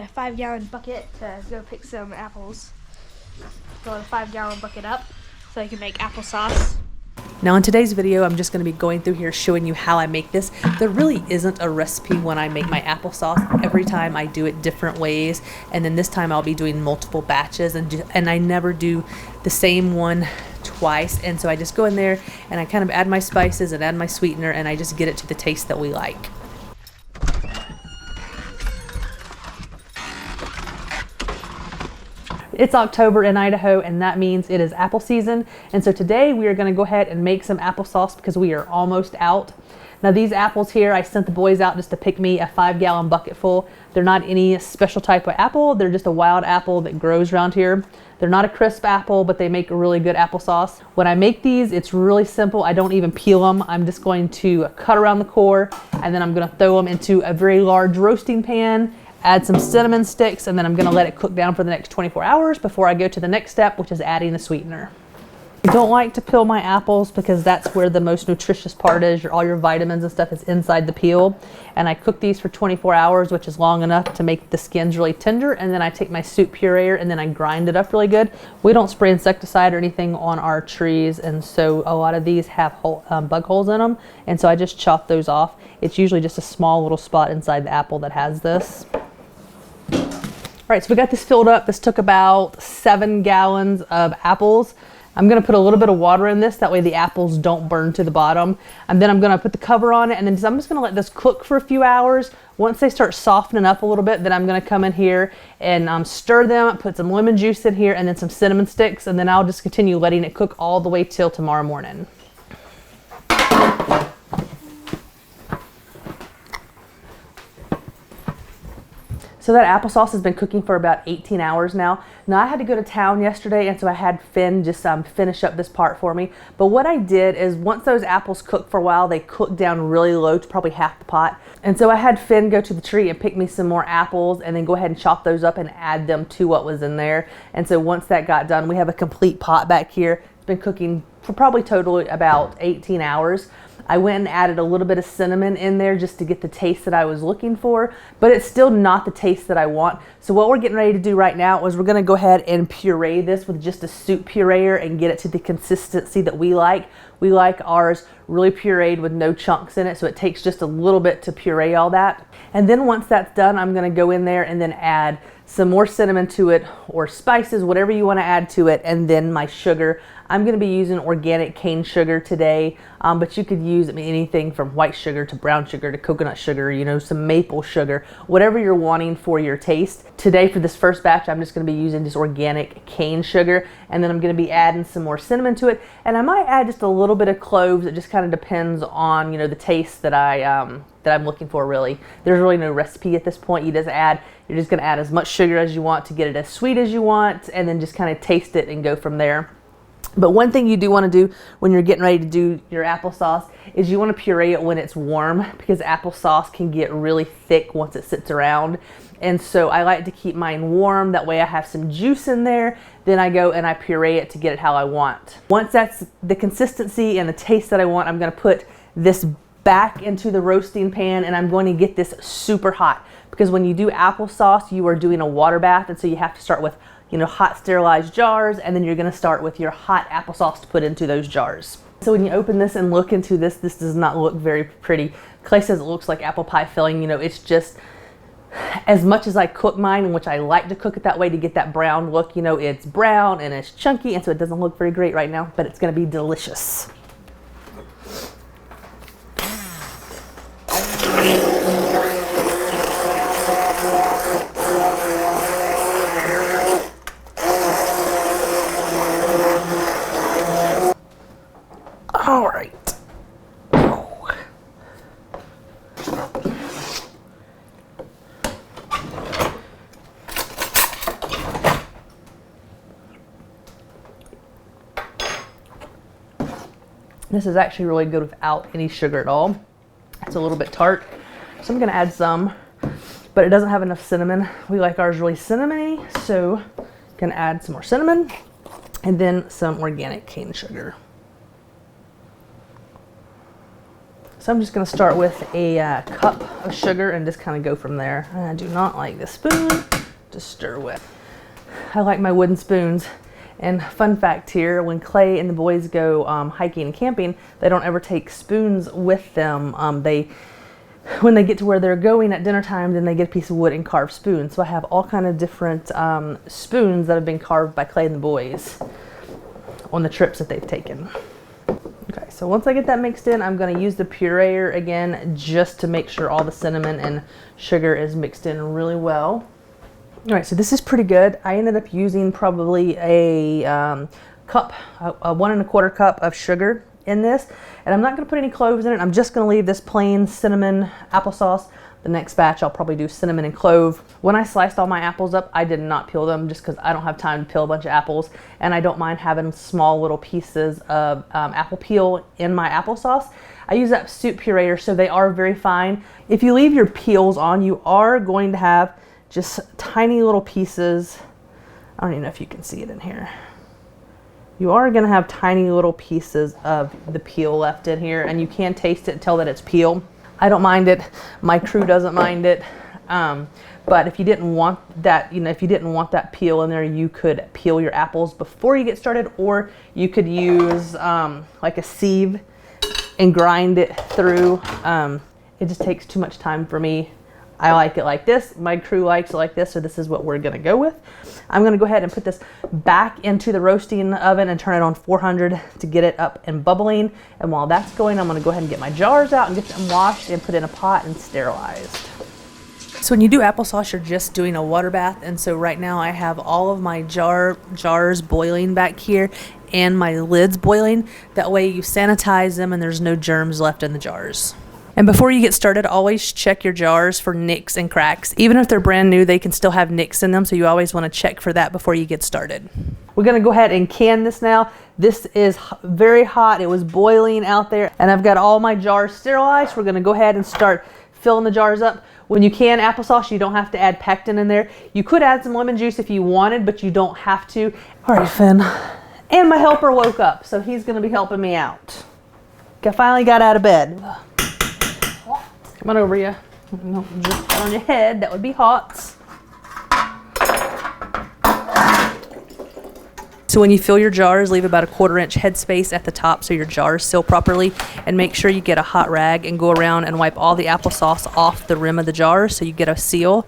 a 5-gallon bucket to go pick some apples. Fill the 5-gallon bucket up so I can make applesauce. Now in today's video, I'm just going to be going through here showing you how I make this. There really isn't a recipe when I make my applesauce. Every time I do it different ways, and then this time I'll be doing multiple batches, and I never do the same one twice. And so I just go in there and I kind of add my spices and add my sweetener, and I just get it to the taste that we like. It's October in Idaho, and that means it is apple season. And so today we are going to go ahead and make some applesauce because we are almost out. Now these apples here, I sent the boys out just to pick me a 5-gallon bucket full. They're not any special type of apple. They're just a wild apple that grows around here. They're not a crisp apple, but they make a really good applesauce. When I make these, it's really simple. I don't even peel them. I'm just going to cut around the core, and then I'm going to throw them into a very large roasting pan, add some cinnamon sticks, and then I'm going to let it cook down for the next 24 hours before I go to the next step, which is adding the sweetener. I don't like to peel my apples because that's where the most nutritious part is. All your vitamins and stuff is inside the peel. And I cook these for 24 hours, which is long enough to make the skins really tender. And then I take my soup pureer and then I grind it up really good. We don't spray insecticide or anything on our trees, and so a lot of these have bug holes in them. And so I just chop those off. It's usually just a small little spot inside the apple that has this. All right, so we got this filled up. This took about 7 gallons of apples. I'm gonna put a little bit of water in this, that way the apples don't burn to the bottom. And then I'm gonna put the cover on it, and then I'm just gonna let this cook for a few hours. Once they start softening up a little bit, then I'm gonna come in here and stir them, put some lemon juice in here, and then some cinnamon sticks, and then I'll just continue letting it cook all the way till tomorrow morning. So that applesauce has been cooking for about 18 hours now. Now I had to go to town yesterday, and so I had Finn just finish up this part for me. But what I did is once those apples cook for a while, they cook down really low to probably half the pot. And so I had Finn go to the tree and pick me some more apples and then go ahead and chop those up and add them to what was in there. And so once that got done, we have a complete pot back here. It's been cooking for probably totally about 18 hours. I went and added a little bit of cinnamon in there just to get the taste that I was looking for, but it's still not the taste that I want. So what we're getting ready to do right now is we're gonna go ahead and puree this with just a soup pureer and get it to the consistency that we like. We like ours really pureed with no chunks in it, so it takes just a little bit to puree all that. And then once that's done, I'm gonna go in there and then add some more cinnamon to it, or spices, whatever you want to add to it, and then my sugar. I'm going to be using organic cane sugar today, but you could use anything from white sugar to brown sugar to coconut sugar, you know, some maple sugar, whatever you're wanting for your taste. Today for this first batch, I'm just going to be using just organic cane sugar, and then I'm going to be adding some more cinnamon to it, and I might add just a little bit of cloves. It just kind of depends on, you know, the taste that I'm looking for. Really, there's really no recipe at this point. You're just going to add as much sugar as you want to get it as sweet as you want, and then just kind of taste it and go from there. But one thing you do want to do when you're getting ready to do your applesauce is you want to puree it when it's warm, because applesauce can get really thick once it sits around. And so I like to keep mine warm. That way I have some juice in there. Then I go and I puree it to get it how I want. Once that's the consistency and the taste that I want, I'm going to put this back into the roasting pan, and I'm going to get this super hot, because when you do applesauce, you are doing a water bath, and so you have to start with, you know, hot sterilized jars, and then you're going to start with your hot applesauce to put into those jars. So when you open this and look into this, this does not look very pretty. Clay says it looks like apple pie filling. You know, it's just, as much as I cook mine, which I like to cook it that way to get that brown look, you know, it's brown and it's chunky, and so it doesn't look very great right now, but it's going to be delicious. All right. This is actually really good without any sugar at all. It's a little bit tart, so I'm gonna add some, but it doesn't have enough cinnamon. We like ours really cinnamony, so I'm gonna add some more cinnamon and then some organic cane sugar. So I'm just going to start with a cup of sugar and just kind of go from there. I do not like this spoon to stir with. I like my wooden spoons. And fun fact here, when Clay and the boys go hiking and camping, they don't ever take spoons with them. When they get to where they're going at dinner time, then they get a piece of wood and carve spoons. So I have all kind of different spoons that have been carved by Clay and the boys on the trips that they've taken. Okay, so once I get that mixed in, I'm going to use the pureer again just to make sure all the cinnamon and sugar is mixed in really well. All right, so this is pretty good. I ended up using probably a cup, a 1 1/4 cup of sugar in this, and I'm not going to put any cloves in it. I'm just going to leave this plain cinnamon applesauce. The next batch I'll probably do cinnamon and clove. When I sliced all my apples up, I did not peel them just because I don't have time to peel a bunch of apples, and I don't mind having small little pieces of apple peel in my applesauce. I use that soup pureer, so they are very fine. If you leave your peels on, you are going to have just tiny little pieces. I don't even know if you can see it in here. You are going to have tiny little pieces of the peel left in here, and you can taste it and tell that it's peel. I don't mind it. My crew doesn't mind it. But if you didn't want that, if you didn't want that peel in there, you could peel your apples before you get started, or you could use like a sieve and grind it through. It just takes too much time for me. I like it like this. My crew likes it like this, so this is what we're going to go with. I'm going to go ahead and put this back into the roasting oven and turn it on 400 to get it up and bubbling. And while that's going, I'm going to go ahead and get my jars out and get them washed and put in a pot and sterilized. So when you do applesauce, you're just doing a water bath. And so right now I have all of my jars boiling back here and my lids boiling. That way you sanitize them and there's no germs left in the jars. And before you get started, always check your jars for nicks and cracks. Even if they're brand new, they can still have nicks in them, so you always want to check for that before you get started. We're going to go ahead and can this now. This is very hot. It was boiling out there, and I've got all my jars sterilized. We're going to go ahead and start filling the jars up. When you can applesauce, you don't have to add pectin in there. You could add some lemon juice if you wanted, but you don't have to. All right, Finn. And my helper woke up, so he's going to be helping me out. I finally got out of bed. Come on over you. Don't drip that on your head. That would be hot. So when you fill your jars, leave about a 1/4 inch headspace at the top so your jars seal properly, and make sure you get a hot rag and go around and wipe all the applesauce off the rim of the jar so you get a seal.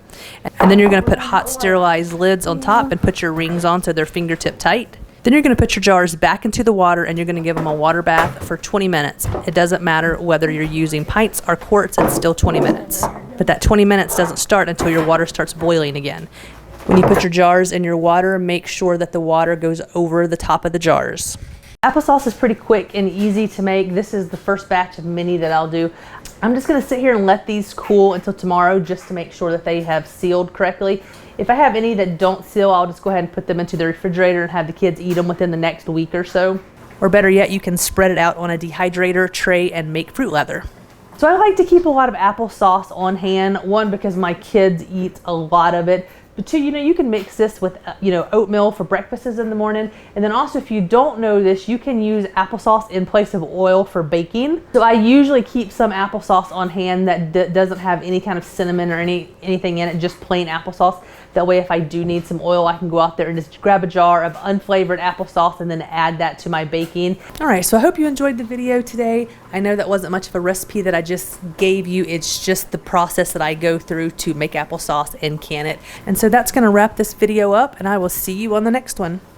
And then you're going to put hot sterilized lids on top and put your rings on so they're fingertip tight. Then you're going to put your jars back into the water and you're going to give them a water bath for 20 minutes. It doesn't matter whether you're using pints or quarts, it's still 20 minutes. But that 20 minutes doesn't start until your water starts boiling again. When you put your jars in your water, make sure that the water goes over the top of the jars. Applesauce is pretty quick and easy to make. This is the first batch of many that I'll do. I'm just going to sit here and let these cool until tomorrow just to make sure that they have sealed correctly. If I have any that don't seal, I'll just go ahead and put them into the refrigerator and have the kids eat them within the next week or so. Or better yet, you can spread it out on a dehydrator tray and make fruit leather. So I like to keep a lot of applesauce on hand. One, because my kids eat a lot of it. But two, you can mix this with, oatmeal for breakfasts in the morning. And then also, if you don't know this, you can use applesauce in place of oil for baking. So I usually keep some applesauce on hand that doesn't have any kind of cinnamon or anything in it, just plain applesauce. That way, if I do need some oil, I can go out there and just grab a jar of unflavored applesauce and then add that to my baking. All right, so I hope you enjoyed the video today. I know that wasn't much of a recipe that I just gave you. It's just the process that I go through to make applesauce and can it. And so that's going to wrap this video up, and I will see you on the next one.